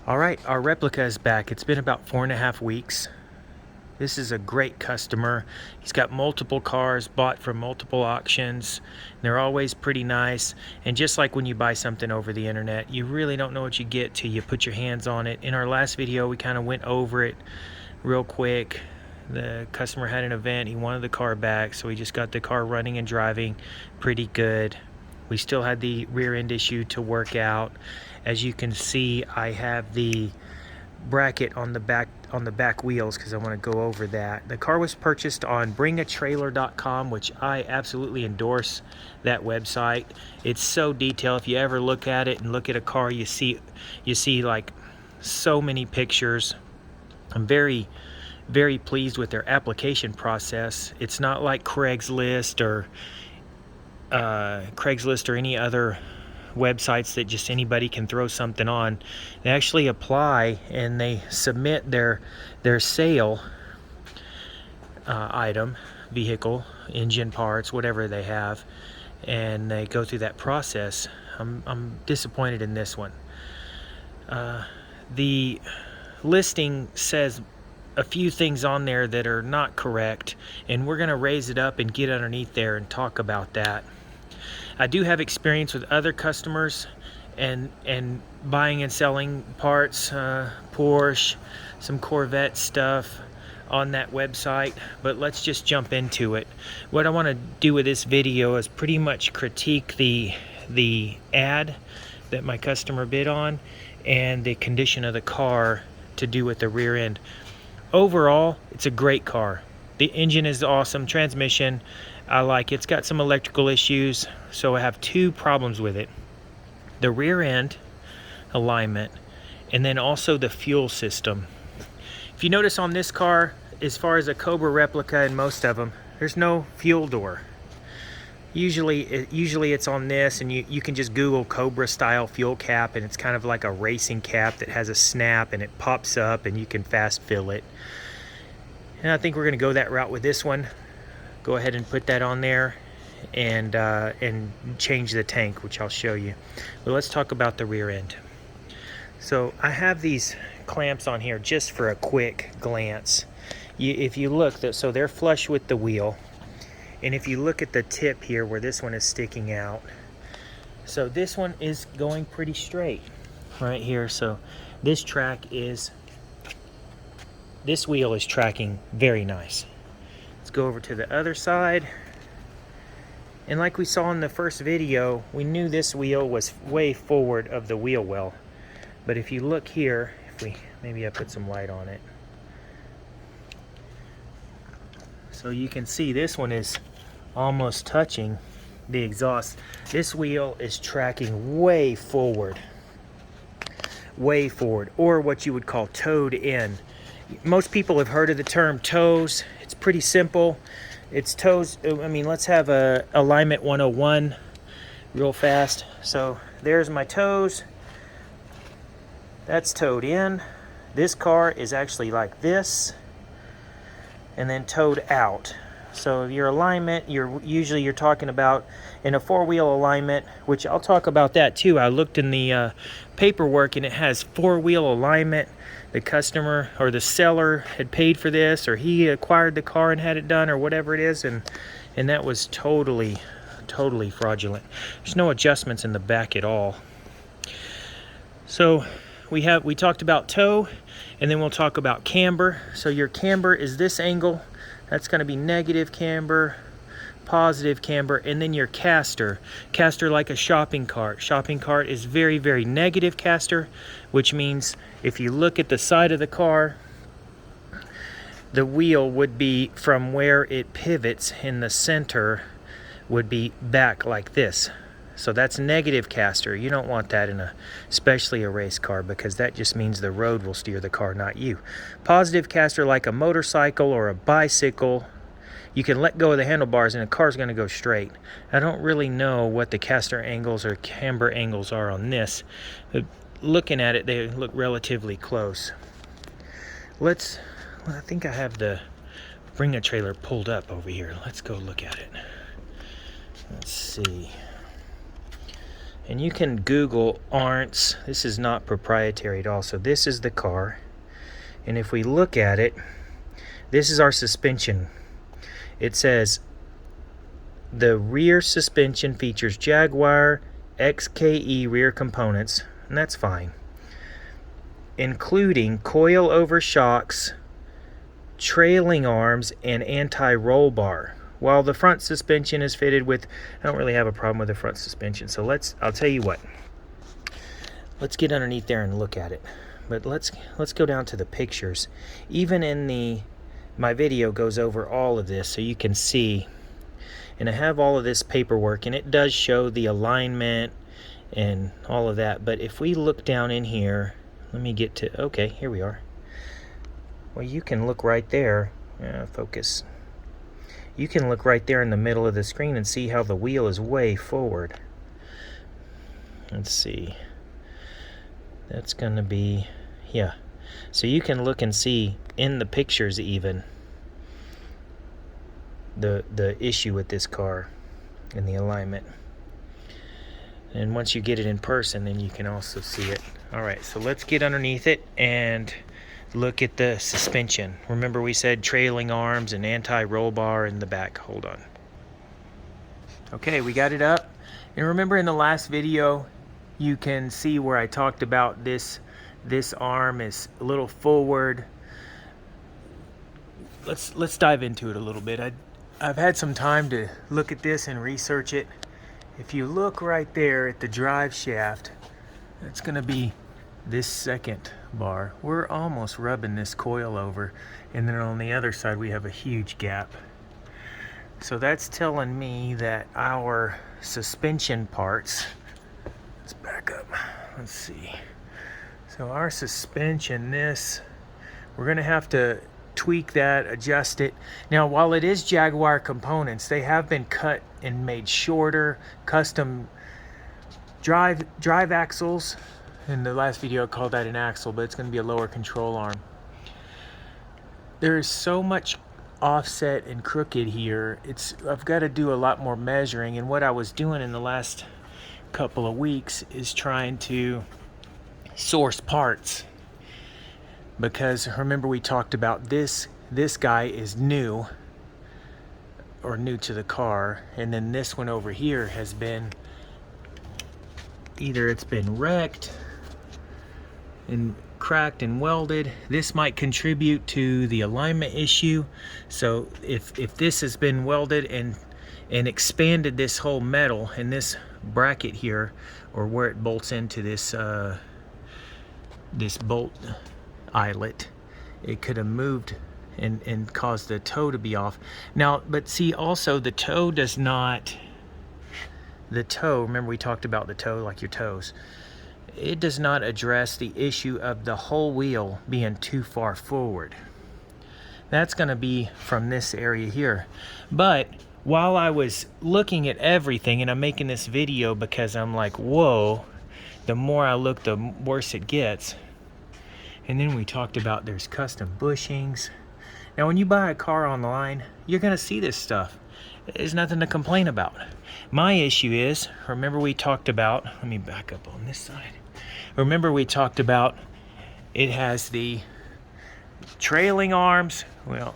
All right, our replica is back. It's been about 4.5 weeks. This is a great customer. He's got multiple cars bought from multiple auctions. They're always pretty nice. And just like when you buy something over the internet, you really don't know what you get till you put your hands on it. In our last video, we kind of went over it real quick. The customer had an event. He wanted the car back, so we just got the car running and driving pretty good. We still had the rear end issue to work out. As you can see, I have the bracket on the back wheels because I want to go over that. The car was purchased on bringatrailer.com, which I absolutely endorse that website. It's so detailed. If you ever look at it and look at a car, you see like so many pictures. I'm very pleased with their application process. It's not like Craigslist or any other websites that just anybody can throw something on. They actually apply and they submit their sale item, vehicle, engine parts, whatever they have, and they go through that process. I'm disappointed in this one. The listing says a few things on there that are not correct, and we're going to raise it up and get underneath there and talk about that. I do have experience with other customers and buying and selling parts, Porsche, some Corvette stuff on that website, but let's just jump into it. What I want to do with this video is pretty much critique the ad that my customer bid on and the condition of the car to do with the rear end. Overall, it's a great car. The engine is awesome, transmission, I like it. It's got some electrical issues, so I have two problems with it. The rear end alignment, and then also the fuel system. If you notice on this car, as far as a Cobra replica and most of them, there's no fuel door. Usually it's on this, and you can just Google Cobra style fuel cap, and it's kind of like a racing cap that has a snap and it pops up and you can fast fill it. And I think we're going to go that route with this one. Go ahead and put that on there and change the tank, which I'll show you. But let's talk about the rear end. So I have these clamps on here just for a quick glance. If you look, so they're flush with the wheel. And if you look at the tip here where this one is sticking out, so this one is going pretty straight right here. So this wheel is tracking very nice. Let's go over to the other side. And like we saw in the first video, we knew this wheel was way forward of the wheel well. But if you look here, maybe I put some light on it. So you can see this one is almost touching the exhaust. This wheel is tracking way forward, or what you would call towed in. Most people have heard of the term toes. It's pretty simple. It's toes. I mean, let's have a alignment 101 real fast. So there's my toes. That's towed in. This car is actually like this and then towed out. So your alignment, you're talking about in a four-wheel alignment, which I'll talk about that too. I looked in the paperwork and it has four-wheel alignment. The customer or the seller had paid for this, or he acquired the car and had it done, or whatever it is, and that was totally fraudulent. There's no adjustments in the back at all. So we talked about toe, and then we'll talk about camber. So your camber is this angle. That's going to be negative camber, positive camber, and then your caster like a shopping cart. Shopping cart is very negative caster, which means if you look at the side of the car, the wheel would be from where it pivots in the center would be back like this. So that's negative caster. You don't want that especially a race car, because that just means the road will steer the car, not you. Positive caster like a motorcycle or a bicycle. You can let go of the handlebars and the car's going to go straight. I don't really know what the caster angles or camber angles are on this. But looking at it, they look relatively close. I think I have the Bringa trailer pulled up over here. Let's go look at it. Let's see. And you can Google Arntz. This is not proprietary at all. So this is the car. And if we look at it, this is our suspension. It says the rear suspension features Jaguar XKE rear components, and that's fine, including coil-over shocks, trailing arms, and anti-roll bar. While the front suspension is fitted with, I don't really have a problem with the front suspension. So I'll tell you what. Let's get underneath there and look at it. But let's go down to the pictures. Even in my video goes over all of this so you can see. And I have all of this paperwork, and it does show the alignment and all of that. But if we look down in here, let me get to, okay, here we are. Well, you can look right there. Focus. You can look right there in the middle of the screen and see how the wheel is way forward. Let's see. That's going to be, yeah. So you can look and see in the pictures even the issue with this car and the alignment. And once you get it in person, then you can also see it. All right, so let's get underneath it and look at the suspension. Remember we said trailing arms and anti-roll bar in the back. Hold on. Okay, we got it up. And remember in the last video, you can see where I talked about this arm is a little forward. Let's dive into it a little bit. I've had some time to look at this and research it. If you look right there at the drive shaft, it's going to be this second bar. We're almost rubbing this coil over, and then on the other side we have a huge gap. So that's telling me that our suspension parts, let's back up, let's see. So our suspension, we're going to have to tweak that, adjust it. Now, while it is Jaguar components, they have been cut and made shorter, custom drive axles. In the last video I called that an axle, but it's going to be a lower control arm. There is so much offset and crooked here. I've got to do a lot more measuring, and what I was doing in the last couple of weeks is trying to source parts. Because remember we talked about this guy is new to the car, and then this one over here has been either it's been wrecked and cracked and welded. This might contribute to the alignment issue. So if this has been welded and expanded this whole metal and this bracket here, or where it bolts into this bolt eyelet, it could have moved and caused the toe to be off. Now, but see, also the toe does not, remember we talked about the toe, like your toes, it does not address the issue of the whole wheel being too far forward. That's going to be from this area here. But while I was looking at everything, and I'm making this video because I'm like, whoa, the more I look, the worse it gets. And then we talked about there's custom bushings. Now, when you buy a car online, you're going to see this stuff. There's nothing to complain about. My issue is, remember we talked about, let me back up on this side. Remember we talked about it has the trailing arms. Well,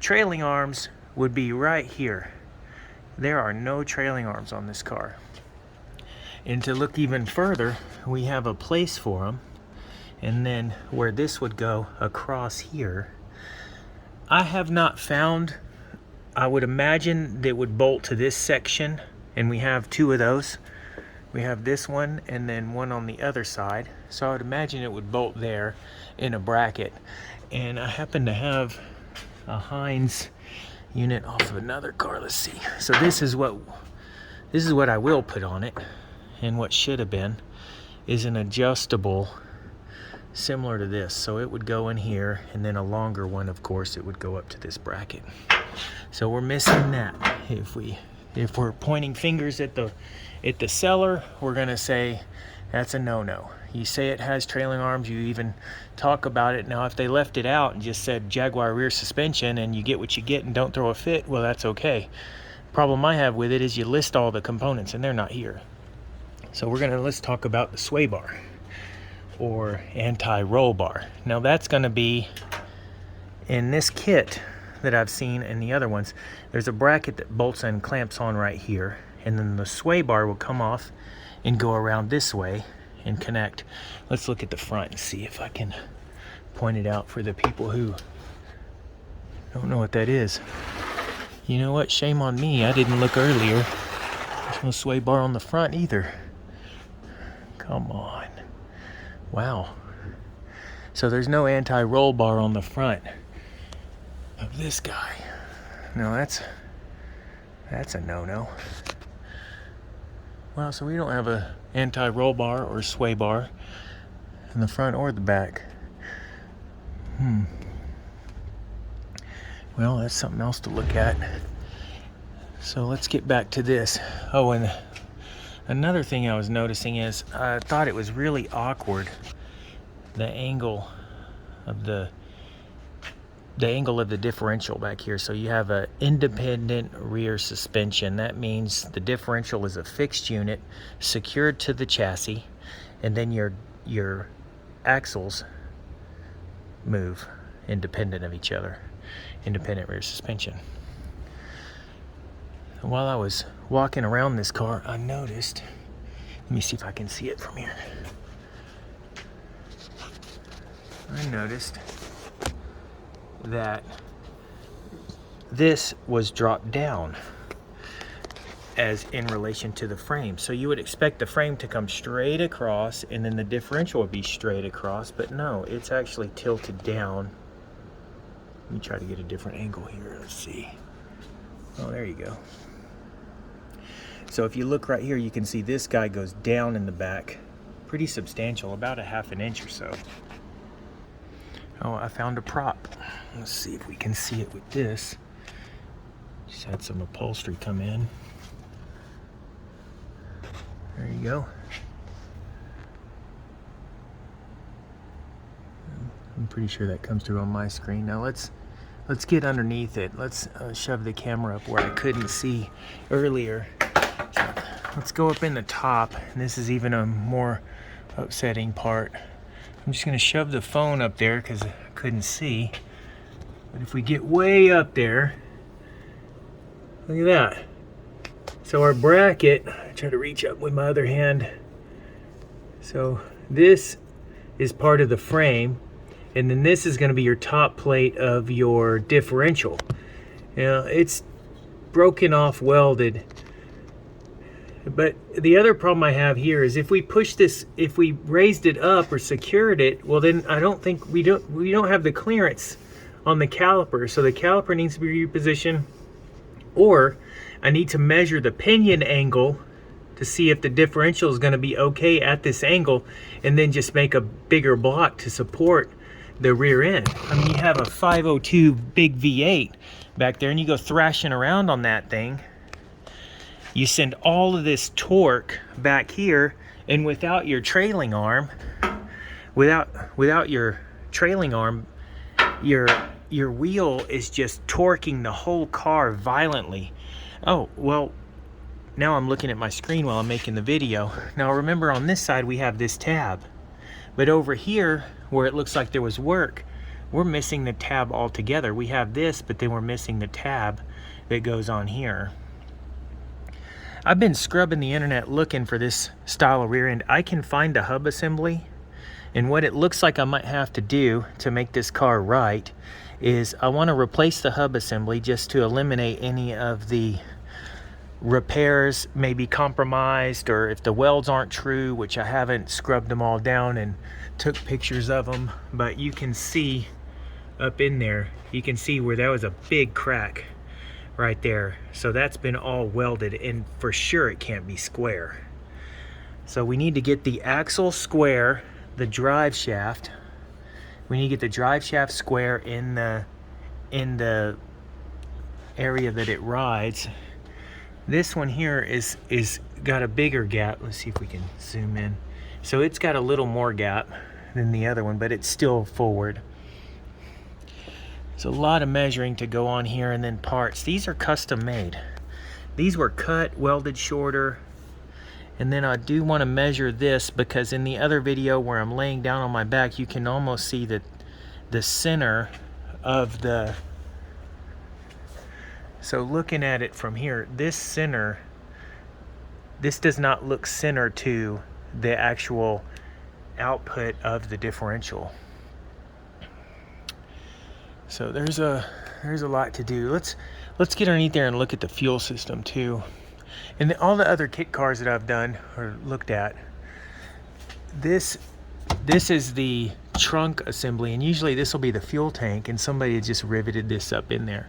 trailing arms would be right here. There are no trailing arms on this car. And to look even further, we have a place for them. And then where this would go across here, I have not found, I would imagine that would bolt to this section, and we have two of those. We have this one and then one on the other side. So I would imagine it would bolt there in a bracket. And I happen to have a Heinz unit off of another car. Let's see. So this is what I will put on it. And what should have been is an adjustable similar to this. So it would go in here, and then a longer one, of course, it would go up to this bracket. So we're missing that. If we're pointing fingers at the seller, we're gonna say that's a no-no. You say it has trailing arms, you even talk about it. Now, if they left it out and just said Jaguar rear suspension and you get what you get and don't throw a fit, well, that's okay. Problem I have with it is you list all the components and they're not here. So let's talk about the sway bar or anti-roll bar. Now that's going to be in this kit that I've seen in the other ones. There's a bracket that bolts and clamps on right here, and then the sway bar will come off and go around this way and connect. Let's look at the front and see if I can point it out for the people who don't know what that is. You know what? Shame on me. I didn't look earlier. There's no sway bar on the front either. Come on. Wow. So there's no anti-roll bar on the front of this guy. No, that's a no-no. Well, so we don't have a anti-roll bar or sway bar in the front or the back. Well, that's something else to look at. So let's get back to this. Oh, and another thing I was noticing is I thought it was really awkward, the angle of the differential back here. So you have an independent rear suspension. That means the differential is a fixed unit secured to the chassis, and then your axles move independent of each other. Independent rear suspension. And while I was walking around this car, I noticed, let me see if I can see it from here. I noticed that this was dropped down as in relation to the frame. So you would expect the frame to come straight across and then the differential would be straight across, but no, it's actually tilted down. Let me try to get a different angle here. Let's see. Oh, there you go. So if you look right here, you can see this guy goes down in the back. Pretty substantial, about 1/2 inch or so. Oh, I found a prop. Let's see if we can see it with this. Just had some upholstery come in. There you go. I'm pretty sure that comes through on my screen. Now let's get underneath it. Let's shove the camera up where I couldn't see earlier. So let's go up in the top. And this is even a more upsetting part. I'm just going to shove the phone up there because I couldn't see. But if we get way up there, look at that. So our bracket, I try to reach up with my other hand. So this is part of the frame. And then this is going to be your top plate of your differential. Now, it's broken off, welded. But the other problem I have here is if we push this, if we raised it up or secured it, well then I don't think we don't have the clearance on the caliper. So the caliper needs to be repositioned, or I need to measure the pinion angle to see if the differential is going to be okay at this angle, and then just make a bigger block to support the rear end. I mean, you have a 502 big V8 back there and you go thrashing around on that thing. You send all of this torque back here, and without your trailing arm, without your trailing arm, your wheel is just torquing the whole car violently. Oh, well, now I'm looking at my screen while I'm making the video. Now remember, on this side we have this tab. But over here, where it looks like there was work, we're missing the tab altogether. We have this, but then we're missing the tab that goes on here. I've been scrubbing the internet looking for this style of rear end. I can find a hub assembly, and what it looks like I might have to do to make this car right is I want to replace the hub assembly just to eliminate any of the repairs may be compromised, or if the welds aren't true, which I haven't scrubbed them all down and took pictures of them, but you can see up in there, you can see where that was a big crack right there. So that's been all welded, and for sure it can't be square. So we need to get the axle square, the drive shaft. We need to get the drive shaft square in the area that it rides. This one here is got a bigger gap. Let's see if we can zoom in. So it's got a little more gap than the other one, but it's still forward. There's a lot of measuring to go on here, and then parts. These are custom made. These were cut, welded shorter, And then I do want to measure this, because in the other video where I'm laying down on my back, you can almost see that the center of the, so looking at it from here, this center, this does not look center to the actual output of the differential. So there's a lot to do. Let's get underneath there and look at the fuel system too. And all the other kit cars that I've done or looked at, this is the trunk assembly, and usually this will be the fuel tank, and somebody just riveted this up in there.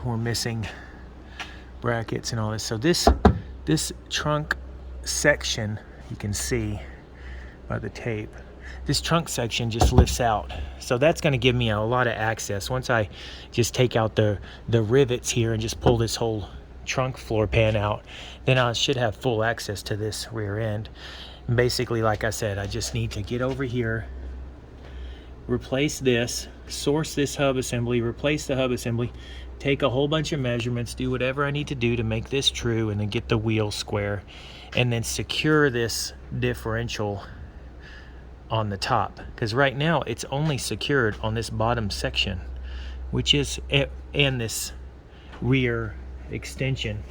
We're missing brackets and all this. So this trunk section, you can see by the tape, this trunk section just lifts out. So that's going to give me a lot of access. Once I just take out the rivets here and just pull this whole trunk floor pan out, then I should have full access to this rear end. And basically, like I said, I just need to get over here, replace this, source this hub assembly, replace the hub assembly, take a whole bunch of measurements, do whatever I need to do to make this true, and then get the wheel square, and then secure this differential on the top, because right now it's only secured on this bottom section, which is, and this rear extension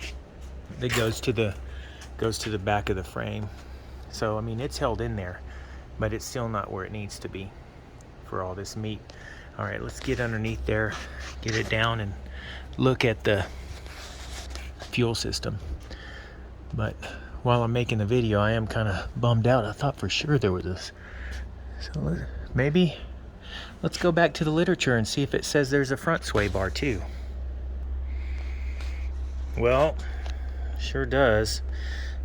that goes to the back of the frame. So I mean, it's held in there, but it's still not where it needs to be for all this meat. All right, let's get underneath there, get it down, and look at the fuel system. But while I'm making the video, I am kind of bummed out. I thought for sure there was this. So maybe let's go back to the literature and see if it says there's a front sway bar too. Well, sure does.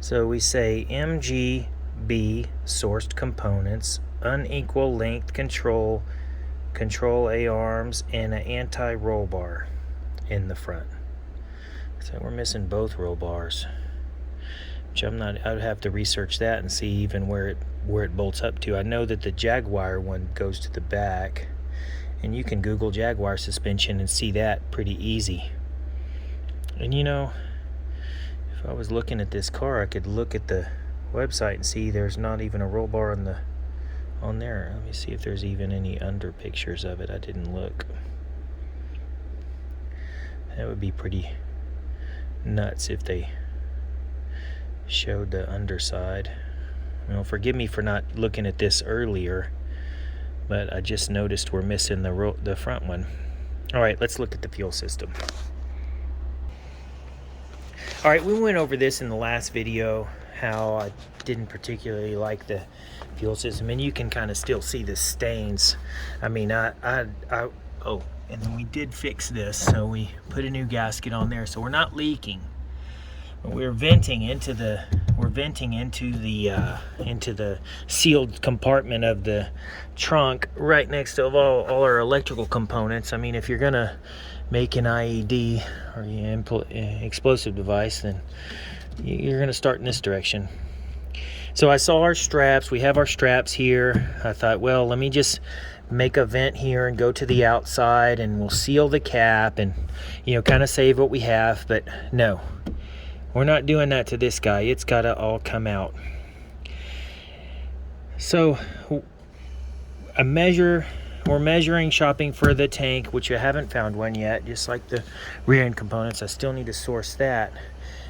So we say MGB sourced components, unequal length control A arms, and an anti-roll bar in the front. So we're missing both roll bars, which I'd have to research that and see even where it bolts up to. I know that the Jaguar one goes to the back, and you can Google Jaguar suspension and see that pretty easy. And you know, if I was looking at this car, I could look at the website and see there's not even a roll bar on there. Let me see if there's even any under pictures of it. I didn't look. That would be pretty nuts if they showed the underside. You know, forgive me for not looking at this earlier, but I just noticed we're missing the front one. All right, let's look at the fuel system. All right, we went over this in the last video, how I didn't particularly like the fuel system, and you can kind of still see the stains. I mean, oh, and then we did fix this, so we put a new gasket on there, so we're not leaking. But we're venting into the sealed compartment of the trunk right next to all our electrical components. I mean, if you're gonna make an IED or explosive device, then you're gonna start in this direction. So I saw our straps. We have our straps here. I thought, well, let me just make a vent here and go to the outside, and we'll seal the cap and, you know, kind of save what we have. But no, we're not doing that to this guy. It's got to all come out. So we're measuring, shopping for the tank, which I haven't found one yet, just like the rear end components. I still need to source that.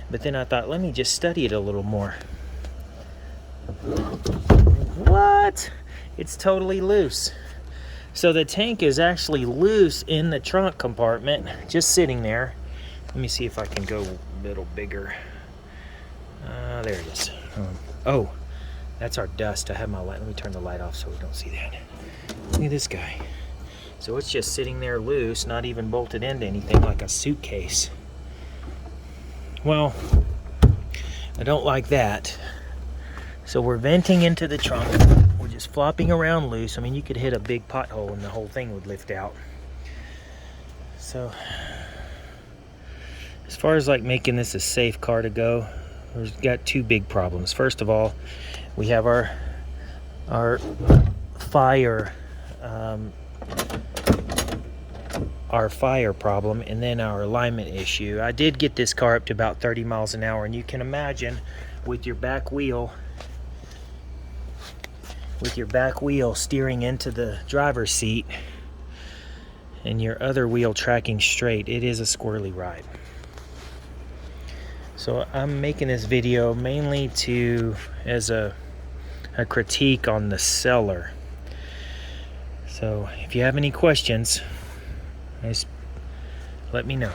But then I thought, let me just study it a little more. What? It's totally loose. So the tank is actually loose in the trunk compartment, just sitting there. Let me see if I can go a little bigger. There it is. Oh, that's our dust. I have my light. Let me turn the light off so we don't see that. Look at this guy. So it's just sitting there loose, not even bolted into anything, like a suitcase. Well, I don't like that. So we're venting into the trunk. We're just flopping around loose. I mean, you could hit a big pothole and the whole thing would lift out. So as far as like making this a safe car to go, we've got two big problems. First of all, we have our fire problem, and then our alignment issue. I did get this car up to about 30 miles an hour, and you can imagine with your back wheel steering into the driver's seat and your other wheel tracking straight, it is a squirrely ride. So I'm making this video mainly as a critique on the seller. So if you have any questions, just let me know.